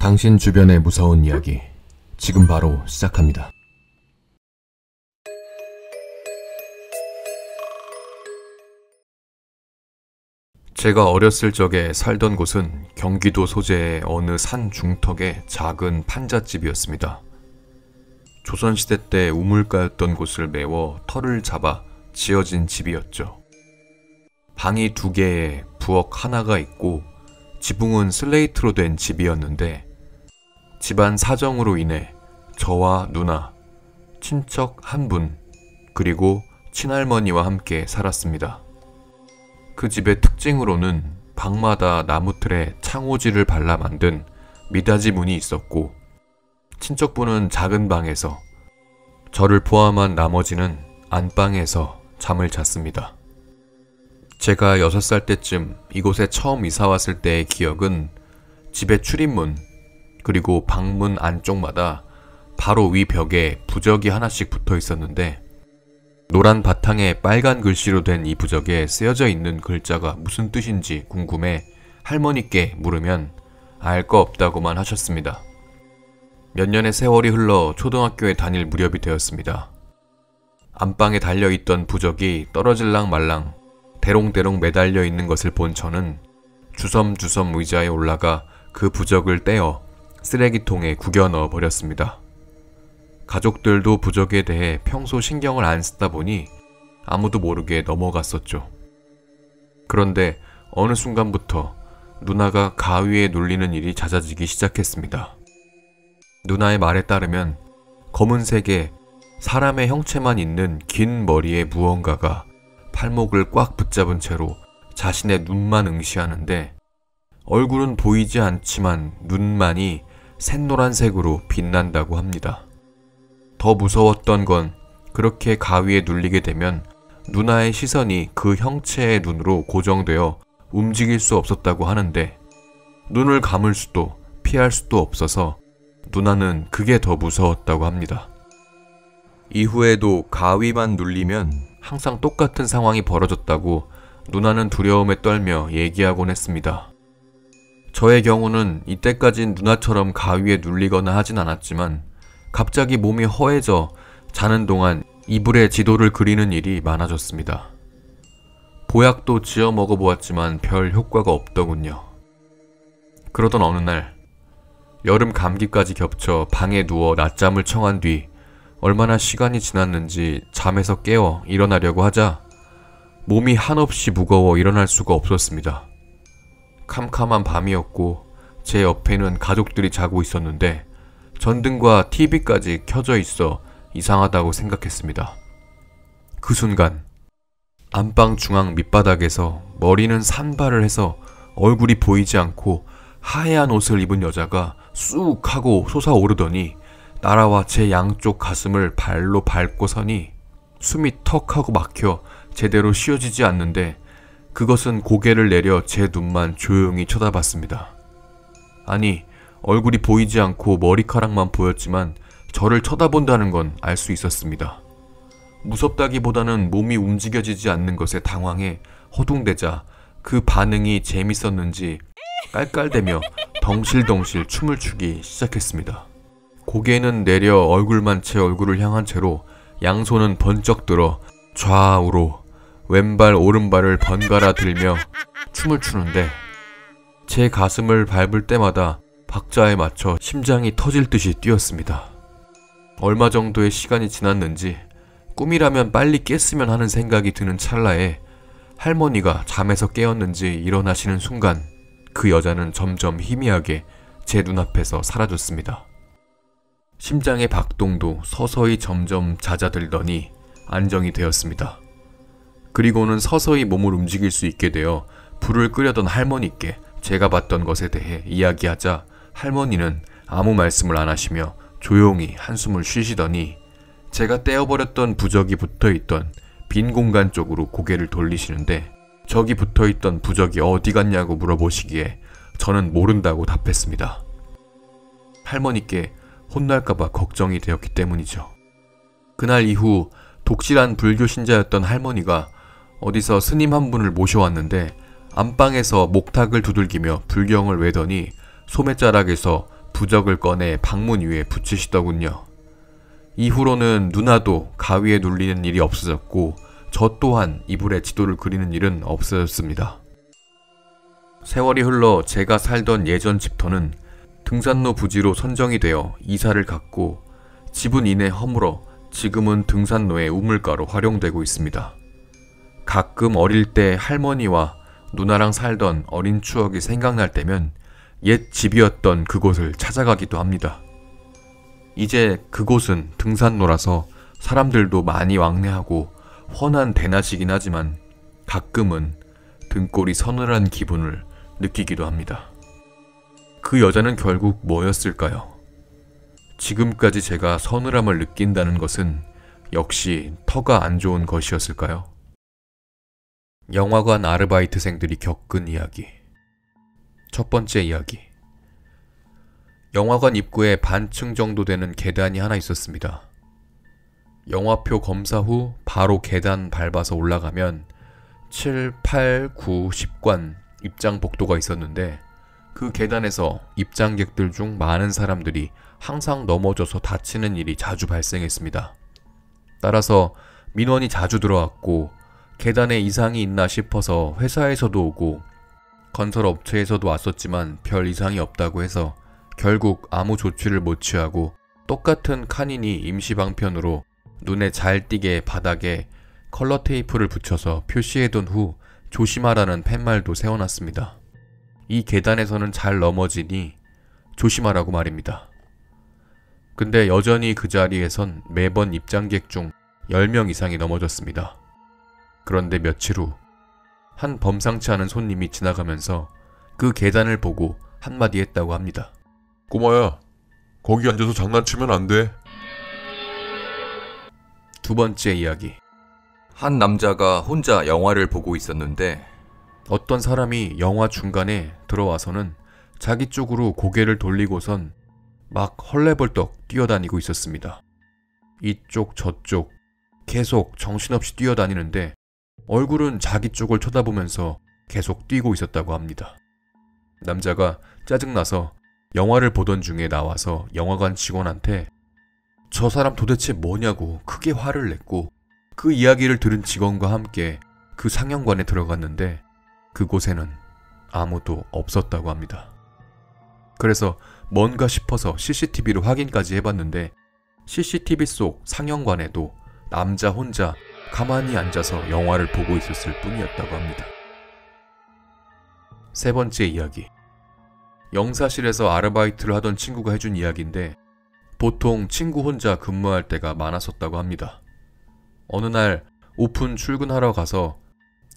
당신 주변의 무서운 이야기, 지금 바로 시작합니다. 제가 어렸을 적에 살던 곳은 경기도 소재의 어느 산 중턱의 작은 판잣집이었습니다. 조선시대 때 우물가였던 곳을 메워 터를 잡아 지어진 집이었죠. 방이 2개에 부엌 하나가 있고 지붕은 슬레이트로 된 집이었는데 집안 사정으로 인해 저와 누나, 친척 한 분, 그리고 친할머니와 함께 살았습니다. 그 집의 특징으로는 방마다 나무틀에 창호지를 발라 만든 미닫이 문이 있었고 친척분은 작은 방에서, 저를 포함한 나머지는 안방에서 잠을 잤습니다. 제가 6살 때쯤 이곳에 처음 이사 왔을 때의 기억은 집의 출입문, 그리고 방문 안쪽마다 바로 위 벽에 부적이 하나씩 붙어 있었는데 노란 바탕에 빨간 글씨로 된 이 부적에 쓰여져 있는 글자가 무슨 뜻인지 궁금해 할머니께 물으면 알 거 없다고만 하셨습니다. 몇 년의 세월이 흘러 초등학교에 다닐 무렵이 되었습니다. 안방에 달려있던 부적이 떨어질랑 말랑 대롱대롱 매달려 있는 것을 본 저는 주섬주섬 의자에 올라가 그 부적을 떼어 쓰레기통에 구겨 넣어 버렸습니다. 가족들도 부적에 대해 평소 신경을 안 쓰다 보니 아무도 모르게 넘어갔었죠. 그런데 어느 순간부터 누나가 가위에 눌리는 일이 잦아지기 시작했습니다. 누나의 말에 따르면 검은색의 사람의 형체만 있는 긴 머리의 무언가가 팔목을 꽉 붙잡은 채로 자신의 눈만 응시하는데 얼굴은 보이지 않지만 눈만이 샛노란색으로 빛난다고 합니다. 더 무서웠던 건 그렇게 가위에 눌리게 되면 누나의 시선이 그 형체의 눈으로 고정되어 움직일 수 없었다고 하는데 눈을 감을 수도 피할 수도 없어서 누나는 그게 더 무서웠다고 합니다. 이후에도 가위만 눌리면 항상 똑같은 상황이 벌어졌다고 누나는 두려움에 떨며 얘기하곤 했습니다. 저의 경우는 이때까진 누나처럼 가위에 눌리거나 하진 않았지만 갑자기 몸이 허해져 자는 동안 이불에 지도를 그리는 일이 많아졌습니다. 보약도 지어 먹어보았지만 별 효과가 없더군요. 그러던 어느 날 여름 감기까지 겹쳐 방에 누워 낮잠을 청한 뒤 얼마나 시간이 지났는지 잠에서 깨어 일어나려고 하자 몸이 한없이 무거워 일어날 수가 없었습니다. 캄캄한 밤이었고 제 옆에는 가족들이 자고 있었는데 전등과 TV까지 켜져 있어 이상하다고 생각했습니다. 그 순간 안방 중앙 밑바닥에서 머리는 산발을 해서 얼굴이 보이지 않고 하얀 옷을 입은 여자가 쑥 하고 솟아오르더니 날아와 제 양쪽 가슴을 발로 밟고 서니 숨이 턱 하고 막혀 제대로 쉬어지지 않는데 그것은 고개를 내려 제 눈만 조용히 쳐다봤습니다. 아니, 얼굴이 보이지 않고 머리카락만 보였지만 저를 쳐다본다는 건 알 수 있었습니다. 무섭다기보다는 몸이 움직여지지 않는 것에 당황해 허둥대자 그 반응이 재밌었는지 깔깔대며 덩실덩실 춤을 추기 시작했습니다. 고개는 내려 얼굴만 제 얼굴을 향한 채로 양손은 번쩍 들어 좌우로 왼발 오른발을 번갈아 들며 춤을 추는데 제 가슴을 밟을 때마다 박자에 맞춰 심장이 터질 듯이 뛰었습니다. 얼마 정도의 시간이 지났는지 꿈이라면 빨리 깼으면 하는 생각이 드는 찰나에 할머니가 잠에서 깨었는지 일어나시는 순간 그 여자는 점점 희미하게 제 눈앞에서 사라졌습니다. 심장의 박동도 서서히 점점 잦아들더니 안정이 되었습니다. 그리고는 서서히 몸을 움직일 수 있게 되어 불을 끄려던 할머니께 제가 봤던 것에 대해 이야기하자 할머니는 아무 말씀을 안 하시며 조용히 한숨을 쉬시더니 제가 떼어버렸던 부적이 붙어있던 빈 공간 쪽으로 고개를 돌리시는데 저기 붙어있던 부적이 어디 갔냐고 물어보시기에 저는 모른다고 답했습니다. 할머니께 혼날까봐 걱정이 되었기 때문이죠. 그날 이후 독실한 불교 신자였던 할머니가 어디서 스님 한 분을 모셔왔는데 안방에서 목탁을 두들기며 불경을 외더니 소매자락에서 부적을 꺼내 방문 위에 붙이시더군요. 이후로는 누나도 가위에 눌리는 일이 없어졌고 저 또한 이불에 지도를 그리는 일은 없어졌습니다. 세월이 흘러 제가 살던 예전 집터는 등산로 부지로 선정이 되어 이사를 갔고 집은 이내 허물어 지금은 등산로의 우물가로 활용되고 있습니다. 가끔 어릴 때 할머니와 누나랑 살던 어린 추억이 생각날 때면 옛 집이었던 그곳을 찾아가기도 합니다. 이제 그곳은 등산로라서 사람들도 많이 왕래하고 훤한 대낮이긴 하지만 가끔은 등골이 서늘한 기분을 느끼기도 합니다. 그 여자는 결국 뭐였을까요? 지금까지 제가 서늘함을 느낀다는 것은 역시 터가 안 좋은 것이었을까요? 영화관 아르바이트생들이 겪은 이야기. 첫 번째 이야기. 영화관 입구에 반층 정도 되는 계단이 하나 있었습니다. 영화표 검사 후 바로 계단 밟아서 올라가면 7, 8, 9, 10관 입장 복도가 있었는데 그 계단에서 입장객들 중 많은 사람들이 항상 넘어져서 다치는 일이 자주 발생했습니다. 따라서 민원이 자주 들어왔고 계단에 이상이 있나 싶어서 회사에서도 오고 건설업체에서도 왔었지만 별 이상이 없다고 해서 결국 아무 조치를 못 취하고 똑같은 칸이니 임시방편으로 눈에 잘 띄게 바닥에 컬러 테이프를 붙여서 표시해둔 후 조심하라는 팻말도 세워놨습니다. 이 계단에서는 잘 넘어지니 조심하라고 말입니다. 근데 여전히 그 자리에선 매번 입장객 중 10명 이상이 넘어졌습니다. 그런데 며칠 후 한 범상치 않은 손님이 지나가면서 그 계단을 보고 한마디 했다고 합니다. 꼬마야, 거기 앉아서 장난치면 안 돼. 두 번째 이야기. 한 남자가 혼자 영화를 보고 있었는데 어떤 사람이 영화 중간에 들어와서는 자기 쪽으로 고개를 돌리고선 막 헐레벌떡 뛰어다니고 있었습니다. 이쪽 저쪽 계속 정신없이 뛰어다니는데 얼굴은 자기 쪽을 쳐다보면서 계속 뛰고 있었다고 합니다. 남자가 짜증나서 영화를 보던 중에 나와서 영화관 직원한테 저 사람 도대체 뭐냐고 크게 화를 냈고 그 이야기를 들은 직원과 함께 그 상영관에 들어갔는데 그곳에는 아무도 없었다고 합니다. 그래서 뭔가 싶어서 CCTV로 확인까지 해봤는데 CCTV 속 상영관에도 남자 혼자 가만히 앉아서 영화를 보고 있었을 뿐이었다고 합니다. 세 번째 이야기. 영사실에서 아르바이트를 하던 친구가 해준 이야기인데 보통 친구 혼자 근무할 때가 많았었다고 합니다. 어느 날 오픈 출근하러 가서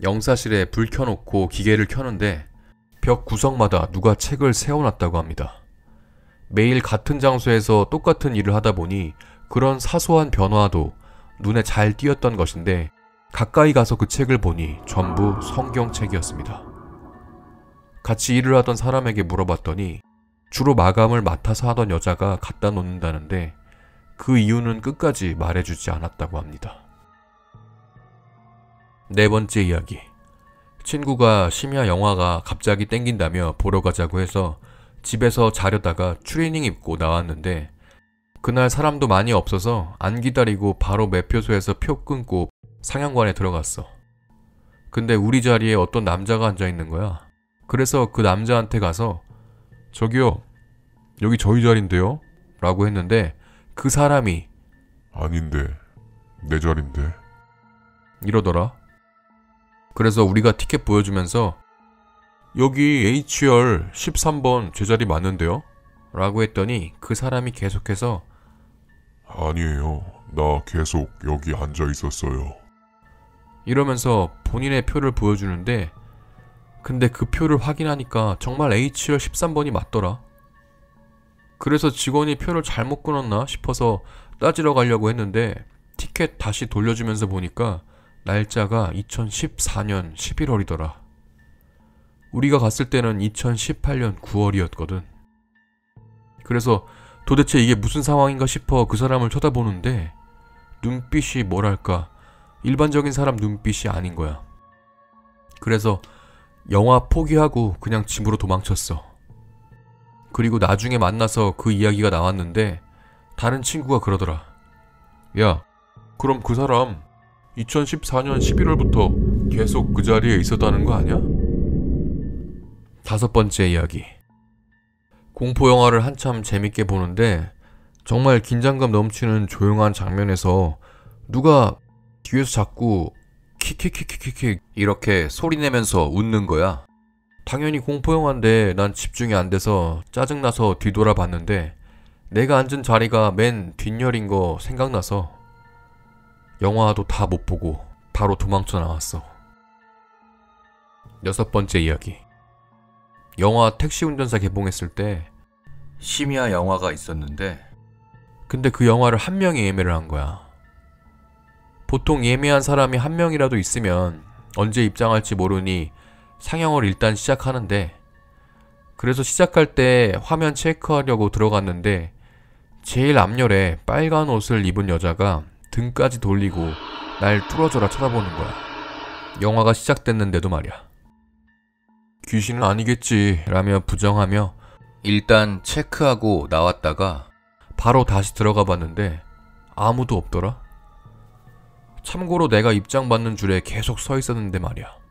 영사실에 불 켜놓고 기계를 켜는데 벽 구석마다 누가 책을 세워놨다고 합니다. 매일 같은 장소에서 똑같은 일을 하다 보니 그런 사소한 변화도 눈에 잘 띄었던 것인데 가까이 가서 그 책을 보니 전부 성경책이었습니다. 같이 일을 하던 사람에게 물어봤더니 주로 마감을 맡아서 하던 여자가 갖다 놓는다는데 그 이유는 끝까지 말해주지 않았다고 합니다. 네 번째 이야기. 친구가 심야 영화가 갑자기 땡긴다며 보러 가자고 해서 집에서 자려다가 추리닝 입고 나왔는데 그날 사람도 많이 없어서 안 기다리고 바로 매표소에서 표 끊고 상영관에 들어갔어. 근데 우리 자리에 어떤 남자가 앉아있는 거야. 그래서 그 남자한테 가서 저기요, 여기 저희 자리인데요? 라고 했는데 그 사람이 아닌데, 내 자리인데. 이러더라. 그래서 우리가 티켓 보여주면서 여기 HR 13번 제 자리 맞는데요? 라고 했더니 그 사람이 계속해서 아니에요. 나 계속 여기 앉아 있었어요. 이러면서 본인의 표를 보여주는데 근데 그 표를 확인하니까 정말 HR 13번이 맞더라. 그래서 직원이 표를 잘못 끊었나 싶어서 따지러 가려고 했는데 티켓 다시 돌려주면서 보니까 날짜가 2014년 11월이더라. 우리가 갔을 때는 2018년 9월이었거든. 그래서 도대체 이게 무슨 상황인가 싶어 그 사람을 쳐다보는데 눈빛이 뭐랄까 일반적인 사람 눈빛이 아닌 거야. 그래서 영화 포기하고 그냥 집으로 도망쳤어. 그리고 나중에 만나서 그 이야기가 나왔는데 다른 친구가 그러더라. 야, 그럼 그 사람 2014년 11월부터 계속 그 자리에 있었다는 거 아니야? 5번째 이야기. 공포 영화를 한참 재밌게 보는데 정말 긴장감 넘치는 조용한 장면에서 누가 뒤에서 자꾸 킥킥킥킥킥 이렇게 소리내면서 웃는 거야. 당연히 공포 영화인데 난 집중이 안 돼서 짜증나서 뒤돌아 봤는데 내가 앉은 자리가 맨 뒷열인 거 생각나서 영화도 다 못 보고 바로 도망쳐 나왔어. 6번째 이야기. 영화 택시 운전사 개봉했을 때 심야 영화가 있었는데 근데 그 영화를 한 명이 예매를 한 거야. 보통 예매한 사람이 한 명이라도 있으면 언제 입장할지 모르니 상영을 일단 시작하는데 그래서 시작할 때 화면 체크하려고 들어갔는데 제일 앞열에 빨간 옷을 입은 여자가 등까지 돌리고 날 뚫어져라 쳐다보는 거야. 영화가 시작됐는데도 말이야. 귀신은 아니겠지 라며 부정하며 일단 체크하고 나왔다가 바로 다시 들어가 봤는데 아무도 없더라. 참고로 내가 입장 받는 줄에 계속 서 있었는데 말이야.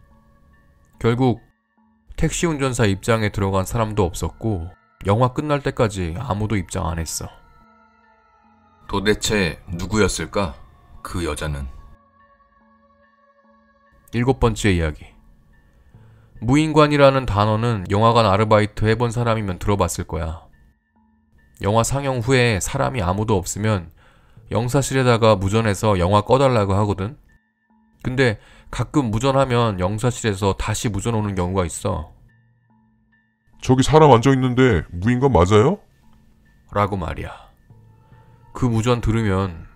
결국 택시 운전사 입장에 들어간 사람도 없었고 영화 끝날 때까지 아무도 입장 안 했어. 도대체 누구였을까? 그 여자는. 7번째 이야기. 무인관이라는 단어는 영화관 아르바이트 해본 사람이면 들어봤을 거야. 영화 상영 후에 사람이 아무도 없으면 영사실에다가 무전해서 영화 꺼달라고 하거든. 근데 가끔 무전하면 영사실에서 다시 무전 오는 경우가 있어. 저기 사람 앉아있는데 무인관 맞아요? 라고 말이야. 그 무전 들으면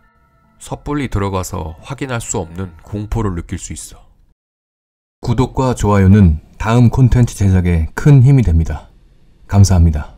섣불리 들어가서 확인할 수 없는 공포를 느낄 수 있어. 구독과 좋아요는 다음 콘텐츠 제작에 큰 힘이 됩니다. 감사합니다.